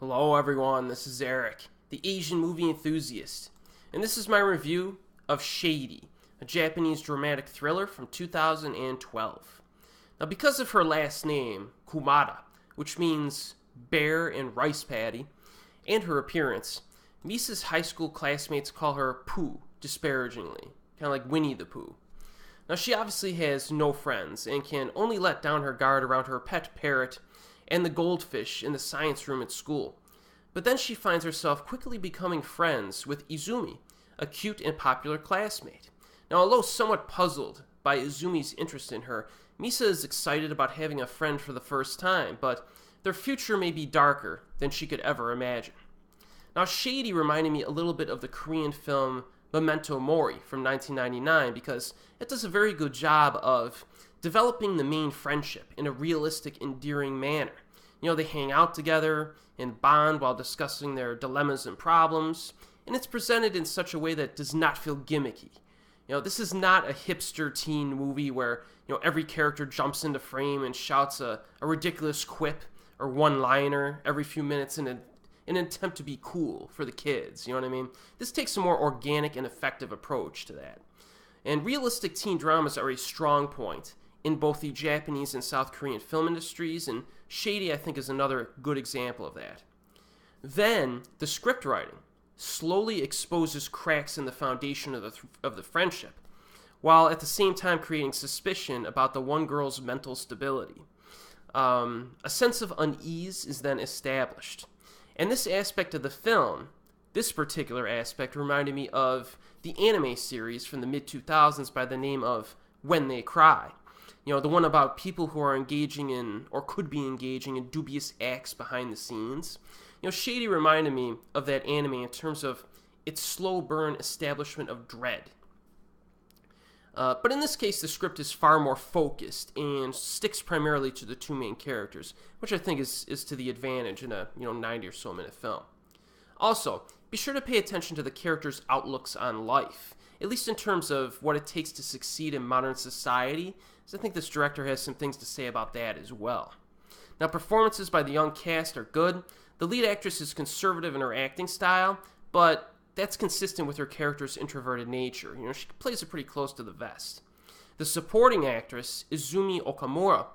Hello everyone, this is Erik, the Asian movie enthusiast, and this is my review of Shady, a Japanese dramatic thriller from 2012. Now because of her last name, Kumada, which means bear and rice paddy, and her appearance, Misa's high school classmates call her Pooh, disparagingly, kind of like Winnie the Pooh. Now she obviously has no friends and can only let down her guard around her pet parrot and the goldfish in the science room at school. But then she finds herself quickly becoming friends with Izumi, a cute and popular classmate. Now, although somewhat puzzled by Izumi's interest in her, Misa is excited about having a friend for the first time, but their future may be darker than she could ever imagine. Now, Shady reminded me a little bit of the Korean film Memento Mori from 1999 because it does a very good job of developing the main friendship in a realistic, endearing manner. You know, they hang out together and bond while discussing their dilemmas and problems, and it's presented in such a way that does not feel gimmicky. You know, this is not a hipster teen movie where, every character jumps into frame and shouts a ridiculous quip or one-liner every few minutes in an attempt to be cool for the kids, you know what I mean? This takes a more organic and effective approach to that. And realistic teen dramas are a strong point in both the Japanese and South Korean film industries, and Shady, I think, is another good example of that. Then, the script writing slowly exposes cracks in the foundation of the friendship, while at the same time creating suspicion about the one girl's mental stability. A sense of unease is then established. And this aspect of the film, this particular aspect, reminded me of the anime series from the mid-2000s by the name of When They Cry. The one about people who are engaging in, or could be engaging in, dubious acts behind the scenes. Shady reminded me of that anime in terms of its slow burn establishment of dread. But in this case, the script is far more focused and sticks primarily to the two main characters, which I think is to the advantage in a 90 or so minute film. Also, be sure to pay attention to the characters' outlooks on life, at least in terms of what it takes to succeed in modern society, as I think this director has some things to say about that as well. Now, performances by the young cast are good. The lead actress is conservative in her acting style, but that's consistent with her character's introverted nature. She plays it pretty close to the vest. The supporting actress, Izumi Okamura,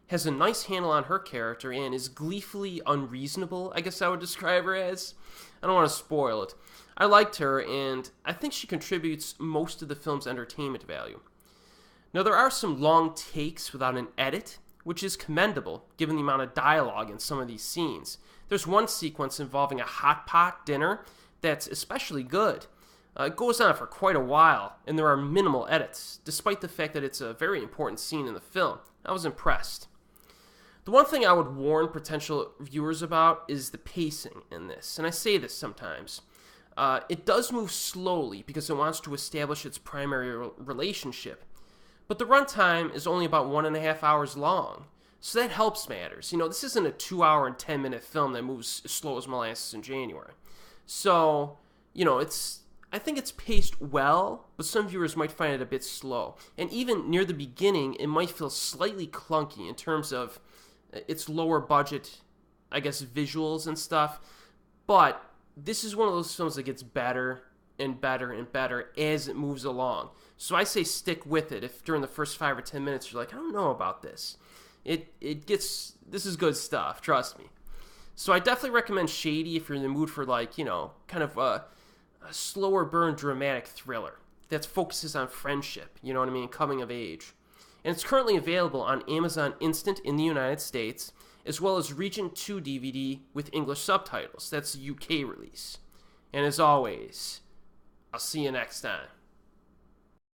has a nice handle on her character and is gleefully unreasonable, I guess I would describe her as. I don't want to spoil it. I liked her, and I think she contributes most of the film's entertainment value. Now, there are some long takes without an edit, which is commendable given the amount of dialogue in some of these scenes. There's one sequence involving a hot pot dinner that's especially good. It goes on for quite a while, and there are minimal edits, despite the fact that it's a very important scene in the film. I was impressed. The one thing I would warn potential viewers about is the pacing in this, and I say this sometimes. It does move slowly because it wants to establish its primary relationship, but the runtime is only about 1.5 hours long, so that helps matters. This isn't a 2 hour and 10 minute film that moves as slow as molasses in January. So, I think it's paced well, but some viewers might find it a bit slow. And even near the beginning, it might feel slightly clunky in terms of its lower budget, I guess, visuals and stuff. But this is one of those films that gets better and better and better as it moves along. So I say stick with it if during the first 5 or 10 minutes you're like, I don't know about this. This is good stuff, trust me. So I definitely recommend Shady if you're in the mood for kind of a slower burn dramatic thriller that focuses on friendship, coming of age. And it's currently available on Amazon Instant in the United States, as well as Region 2 DVD with English subtitles. That's the UK release. And as always, I'll see you next time.